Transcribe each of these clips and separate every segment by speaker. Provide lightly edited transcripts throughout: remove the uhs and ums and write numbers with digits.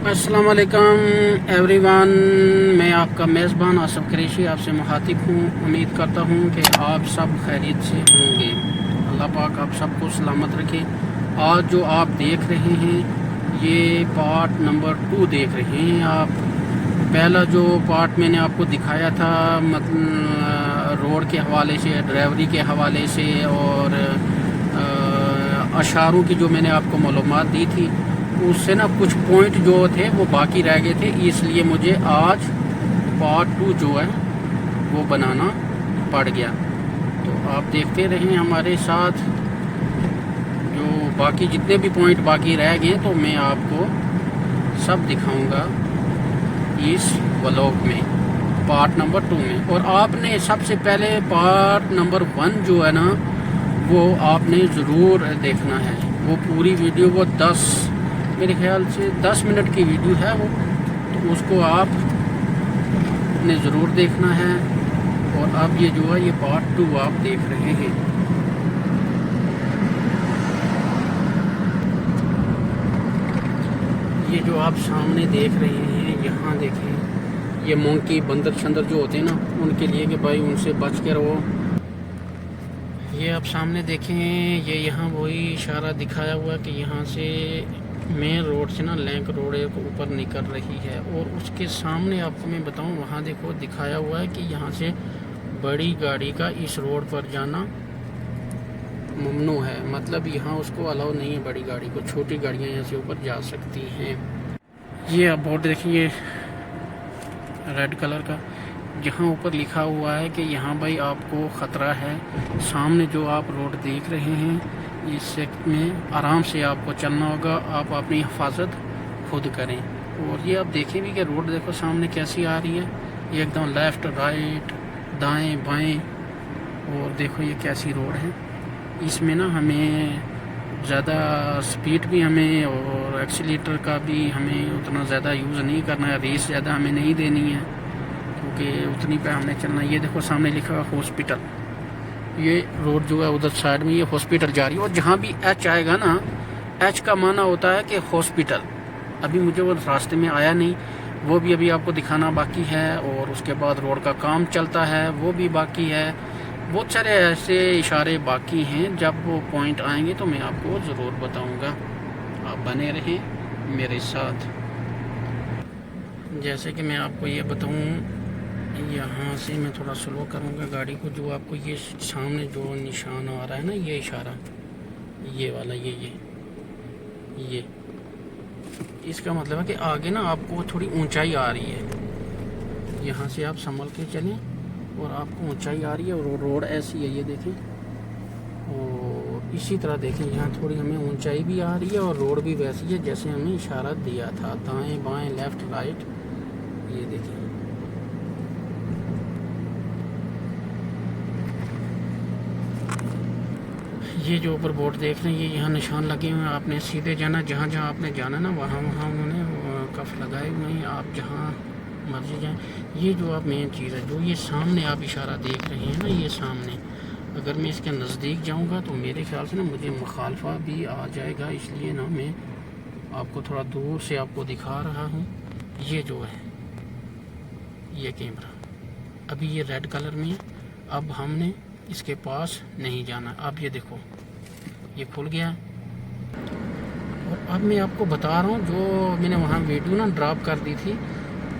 Speaker 1: अस्सलाम वालेकुम एवरीवन, मैं आपका मेज़बान आसफ़ कुरैशी आपसे मुखातिब हूँ। उम्मीद करता हूँ कि आप सब खैरियत से होंगे। अल्लाह पाक आप सबको सलामत रखे। आज जो आप देख रहे हैं ये पार्ट नंबर 2 देख रहे हैं आप। पहला जो पार्ट मैंने आपको दिखाया था मतलब रोड के हवाले से, ड्राइवरी के हवाले से और अशारों की जो मैंने आपको मालूमात दी थी, उससे ना कुछ पॉइंट जो थे वो बाकी रह गए थे। इसलिए मुझे आज पार्ट 2 जो है वो बनाना पड़ गया। तो आप देखते रहें हमारे साथ, जो बाकी जितने भी पॉइंट बाकी रह गए तो मैं आपको सब दिखाऊंगा इस व्लॉग में, पार्ट नंबर 2 में। और आपने सबसे पहले पार्ट नंबर 1 जो है ना वो आपने ज़रूर देखना है। वो पूरी वीडियो, वो 10 मेरे ख्याल से 10 मिनट की वीडियो है वो, तो उसको आपने ज़रूर देखना है। और अब ये जो है ये पार्ट 2 आप देख रहे हैं। ये जो आप सामने देख रहे हैं, यहाँ देखें, ये मोंकी बंदर शंदर जो होते हैं ना, उनके लिए कि भाई उनसे बच के रहो। ये आप सामने देखें, ये यहाँ वही इशारा दिखाया हुआ कि यहाँ से मेन रोड से ना लिंक रोड एक ऊपर निकल रही है। और उसके सामने आपको मैं बताऊं, वहाँ देखो दिखाया हुआ है कि यहाँ से बड़ी गाड़ी का इस रोड पर जाना ममनू है। मतलब यहाँ उसको अलाउ नहीं है बड़ी गाड़ी को, छोटी गाड़ियाँ यहाँ से ऊपर जा सकती हैं। ये आप बोर्ड देखिए रेड कलर का, जहाँ ऊपर लिखा हुआ है कि यहाँ भाई आपको ख़तरा है। सामने जो आप रोड देख रहे हैं इस में आराम से आपको चलना होगा, आप अपनी हिफाजत खुद करें। और ये आप देखें भी कि रोड देखो सामने कैसी आ रही है, ये एकदम लेफ़्ट राइट दाएं बाएं। और देखो ये कैसी रोड है। इसमें ना हमें ज़्यादा स्पीड भी हमें और एक्सीलेटर का भी हमें उतना ज़्यादा यूज़ नहीं करना है, रेस ज़्यादा हमें नहीं देनी है, क्योंकि उतनी पे हमने चलना। ये देखो सामने लिखा है हॉस्पिटल, ये रोड जो है उधर साइड में ये हॉस्पिटल जा रही है। और जहाँ भी एच आएगा ना, एच का माना होता है कि हॉस्पिटल। अभी मुझे वो रास्ते में आया नहीं, वो भी अभी आपको दिखाना बाकी है। और उसके बाद रोड का काम चलता है वो भी बाकी है। बहुत सारे ऐसे इशारे बाकी हैं, जब वो पॉइंट आएंगे तो मैं आपको ज़रूर बताऊँगा। आप बने रहें मेरे साथ। जैसे कि मैं आपको ये बताऊँ, यहाँ से मैं थोड़ा स्लो करूँगा गाड़ी को। जो आपको ये सामने जो निशान आ रहा है ना, ये इशारा, ये वाला, ये इसका मतलब है कि आगे ना आपको थोड़ी ऊंचाई आ रही है। यहाँ से आप संभल के चलें और आपको ऊंचाई आ रही है और रोड ऐसी है, ये देखें। और इसी तरह देखें, यहाँ थोड़ी हमें ऊंचाई भी आ रही है और रोड भी वैसी है जैसे हमें इशारा दिया था, दाएं बाएं लेफ़्ट राइट। ये देखें, ये जो ऊपर बोर्ड देख रहे हैं, ये यहाँ निशान लगे हुए हैं। आपने सीधे जाना, जहाँ जहाँ आपने जाना ना वहाँ वहाँ उन्होंने कफ लगाए हुए हैं, आप जहाँ मर्जी जाएं। ये जो आप मेन चीज़ है, जो ये सामने आप इशारा देख रहे हैं ना, ये सामने अगर मैं इसके नज़दीक जाऊँगा तो मेरे ख्याल से ना मुझे मुखालफा भी आ जाएगा। इसलिए ना मैं आपको थोड़ा दूर से आपको दिखा रहा हूँ। ये जो है ये कैमरा अभी ये रेड कलर में है, अब हमने इसके पास नहीं जाना। अब ये देखो ये खुल गया है। और अब मैं आपको बता रहा हूँ, जो मैंने वहाँ वीडियो ना ड्रॉप कर दी थी,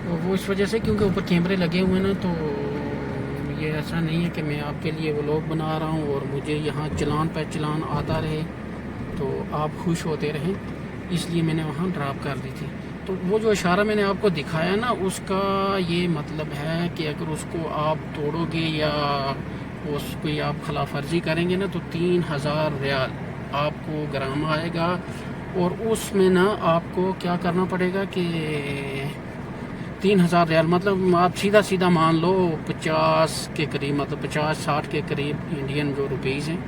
Speaker 1: तो वो इस वजह से क्योंकि ऊपर कैमरे लगे हुए ना, तो ये ऐसा नहीं है कि मैं आपके लिए व्लॉग बना रहा हूँ और मुझे यहाँ चलान पे चलान आता रहे तो आप खुश होते रहें, इसलिए मैंने वहाँ ड्रॉप कर दी थी। तो वो जो इशारा मैंने आपको दिखाया ना, उसका ये मतलब है कि अगर उसको आप तोड़ोगे या उसको आप खिलाफ वर्जी करेंगे ना, तो 3000 रियाल आपको ग्राम आएगा। और उसमें ना आपको क्या करना पड़ेगा कि 3000 रियाल मतलब आप सीधा सीधा मान लो 50 के करीब, मतलब 50-60 के करीब इंडियन जो रुपीज़ हैं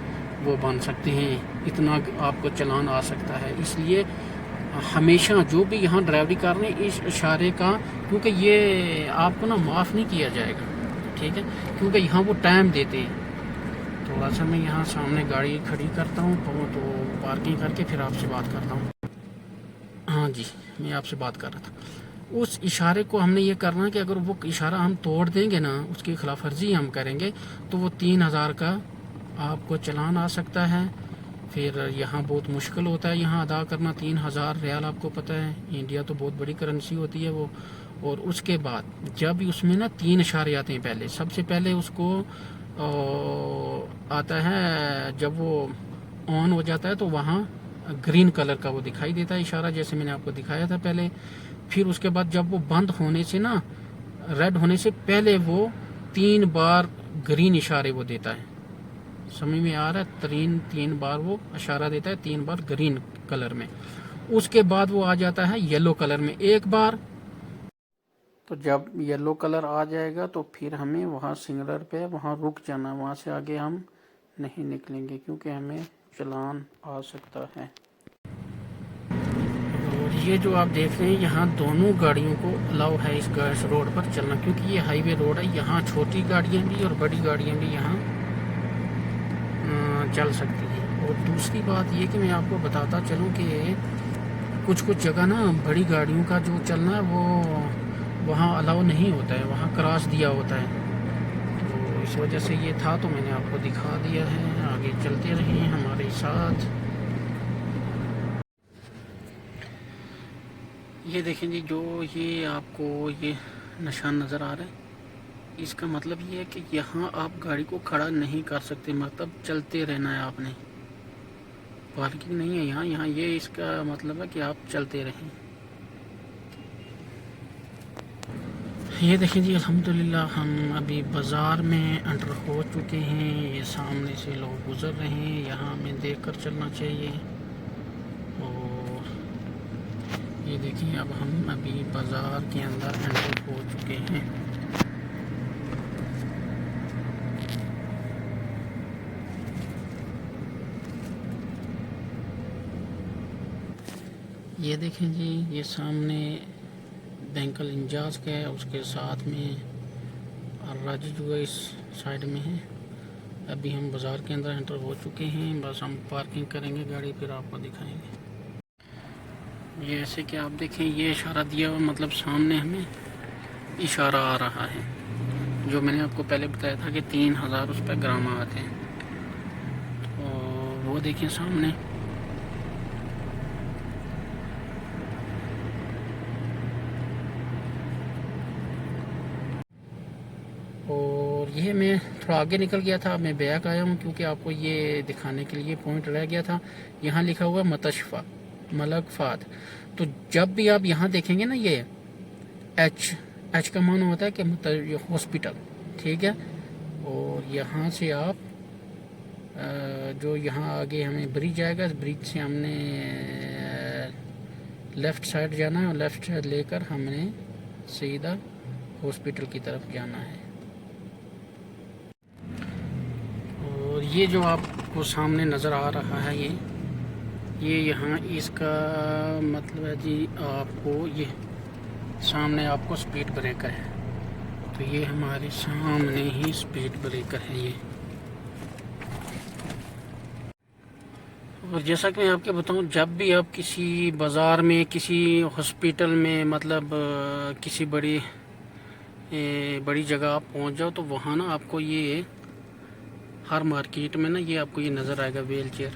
Speaker 1: वो बन सकते हैं। इतना आपको चलान आ सकता है। इसलिए हमेशा जो भी यहाँ ड्राइवरी कर रहे हैं इस इशारे का, क्योंकि ये आपको ना माफ़ नहीं किया जाएगा, ठीक है, क्योंकि यहाँ वो टाइम देते हैं। थोड़ा सा मैं यहाँ सामने गाड़ी खड़ी करता हूँ तो पार्किंग करके फिर आपसे बात करता हूँ। हाँ हाँ जी, मैं आपसे बात कर रहा था। उस इशारे को हमने ये करना है कि अगर वो इशारा हम तोड़ देंगे ना, उसकी खिलाफ वर्जी हम करेंगे, तो वो 3000 का आपको चलान आ सकता है। फिर यहाँ बहुत मुश्किल होता है यहाँ अदा करना 3000 रियाल, आपको पता है इंडिया तो बहुत बड़ी करेंसी होती है वो। और उसके बाद जब उसमें ना 3 इशारे आते हैं, पहले सबसे पहले उसको आता है, जब वो ऑन हो जाता है तो वहाँ ग्रीन कलर का वो दिखाई देता है इशारा, जैसे मैंने आपको दिखाया था पहले। फिर उसके बाद जब वो बंद होने से ना, रेड होने से पहले वो 3 बार ग्रीन इशारे वो देता है। समझ में आ रहा है? 3 बार वो इशारा देता है, 3 बार ग्रीन कलर में। उसके बाद वो आ जाता है येलो कलर में 1 बार। तो जब येलो कलर आ जाएगा तो फिर हमें वहाँ सिग्नल पे वहाँ रुक जाना, वहाँ से आगे हम नहीं निकलेंगे क्योंकि हमें चालान आ सकता है। और ये जो आप देख रहे हैं यहाँ दोनों गाड़ियों को अलाउ है इस रोड पर चलना, क्योंकि ये हाईवे रोड है। यहाँ छोटी गाड़ियाँ भी और बड़ी गाड़ियाँ भी यहाँ चल सकती है। और दूसरी बात ये कि मैं आपको बताता चलूँ कि कुछ जगह ना बड़ी गाड़ियों का जो चलना है वो वहाँ अलाउ नहीं होता है, वहाँ क्रॉस दिया होता है। तो इस वजह से ये था, तो मैंने आपको दिखा दिया है। आगे चलते रहें हमारे साथ। ये देखें जी, जो ये आपको ये निशान नज़र आ रहा है, इसका मतलब ये है कि यहाँ आप गाड़ी को खड़ा नहीं कर सकते, मतलब चलते रहना है आपने। पार्किंग नहीं है यहाँ ये इसका मतलब है कि आप चलते रहें। ये देखें जी, अल्हम्दुलिल्लाह हम अभी बाज़ार में एंटर हो चुके हैं। ये सामने से लोग गुज़र रहे हैं, यहाँ हमें देख कर चलना चाहिए। और ये देखिए, अब हम अभी बाज़ार के अंदर एंटर हो चुके हैं। ये देखें जी, ये सामने बैंकल इंजाज का है, उसके साथ में राजी जो है इस साइड में है। अभी हम बाज़ार के अंदर एंटर हो चुके हैं, बस हम पार्किंग करेंगे गाड़ी, फिर आपको दिखाएंगे। ये ऐसे कि आप देखें, ये इशारा दिया हुआ, मतलब सामने हमें इशारा आ रहा है, जो मैंने आपको पहले बताया था कि 3000 उस पर ग्राम आते हैं। तो वो देखें सामने, और ये मैं थोड़ा आगे निकल गया था, मैं बैक आया हूँ क्योंकि आपको ये दिखाने के लिए पॉइंट रह गया था। यहाँ लिखा हुआ मतशफ़ा मलक फ़ाद। तो जब भी आप यहाँ देखेंगे ना, ये एच का माना होता है कि हॉस्पिटल, ठीक है। और यहाँ से आप जो यहाँ आगे हमें ब्रिज आएगा, ब्रिज से हमने लेफ़्ट साइड जाना है और लेफ़्ट साइड लेकर हमने सीधा हॉस्पिटल की तरफ जाना है। और ये जो आपको सामने नज़र आ रहा है, ये यहाँ इसका मतलब है जी, आपको ये सामने आपको स्पीड ब्रेकर है। तो ये हमारे सामने ही स्पीड ब्रेकर है ये। और जैसा कि मैं आपको बताऊं, जब भी आप किसी बाज़ार में, किसी हॉस्पिटल में, मतलब किसी बड़ी जगह आप पहुंच जाओ, तो वहाँ ना आपको ये हर मार्केट में ना ये आपको ये नज़र आएगा व्हील चेयर।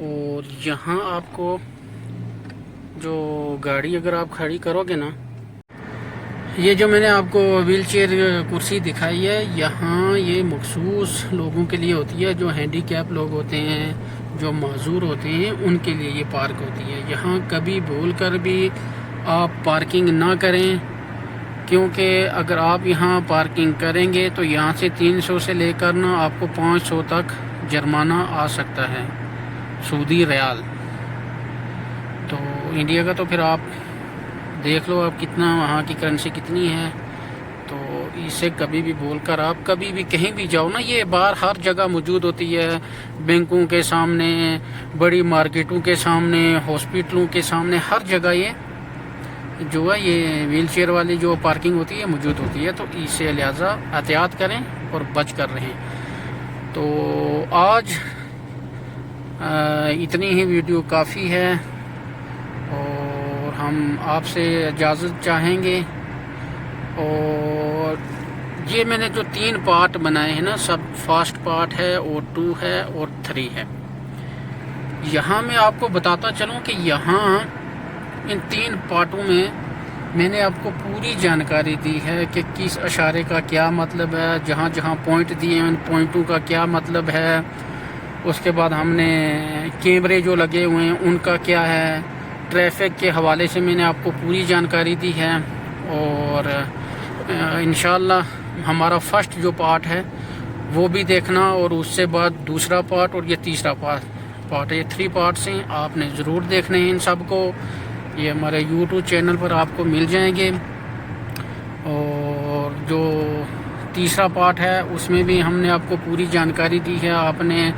Speaker 1: और यहाँ आपको जो गाड़ी अगर आप खड़ी करोगे ना, ये जो मैंने आपको व्हील चेयर कुर्सी दिखाई है, यहाँ ये मखसूस लोगों के लिए होती है, जो हैंडीकैप लोग होते हैं, जो माजूर होते हैं, उनके लिए ये पार्क होती है। यहाँ कभी भूल कर भी आप पार्किंग ना करें, क्योंकि अगर आप यहाँ पार्किंग करेंगे तो यहाँ से 300 से लेकर ना आपको 500 तक जुर्माना आ सकता है, सऊदी रियाल। तो इंडिया का तो फिर आप देख लो, आप कितना वहाँ की करेंसी कितनी है। तो इसे कभी भी बोलकर आप कभी भी कहीं भी जाओ ना, ये बाहर हर जगह मौजूद होती है, बैंकों के सामने, बड़ी मार्केटों के सामने, हॉस्पिटलों के सामने, हर जगह ये जो है ये व्हील चेयर वाली जो पार्किंग होती है मौजूद होती है। तो इससे लिहाजा एहतियात करें और बच कर रहें। तो आज इतनी ही वीडियो काफ़ी है। और हम आपसे इजाज़त चाहेंगे। और ये मैंने जो 3 पार्ट बनाए हैं ना, सब फर्स्ट पार्ट है और 2 है और 3 है। यहाँ मैं आपको बताता चलूँ कि यहाँ इन 3 पार्टों में मैंने आपको पूरी जानकारी दी है कि किस इशारे का क्या मतलब है, जहाँ जहाँ पॉइंट दिए हैं उन पॉइंटों का क्या मतलब है। उसके बाद हमने कैमरे जो लगे हुए हैं उनका क्या है, ट्रैफिक के हवाले से मैंने आपको पूरी जानकारी दी है। और इंशाल्लाह हमारा फर्स्ट जो पार्ट है वो भी देखना, और उससे बाद दूसरा पार्ट और ये तीसरा पार्ट ये 3 पार्ट्स हैं, आपने ज़रूर देखने हैं इन सब को। ये हमारे YouTube चैनल पर आपको मिल जाएंगे। और जो तीसरा पार्ट है उसमें भी हमने आपको पूरी जानकारी दी है। आपने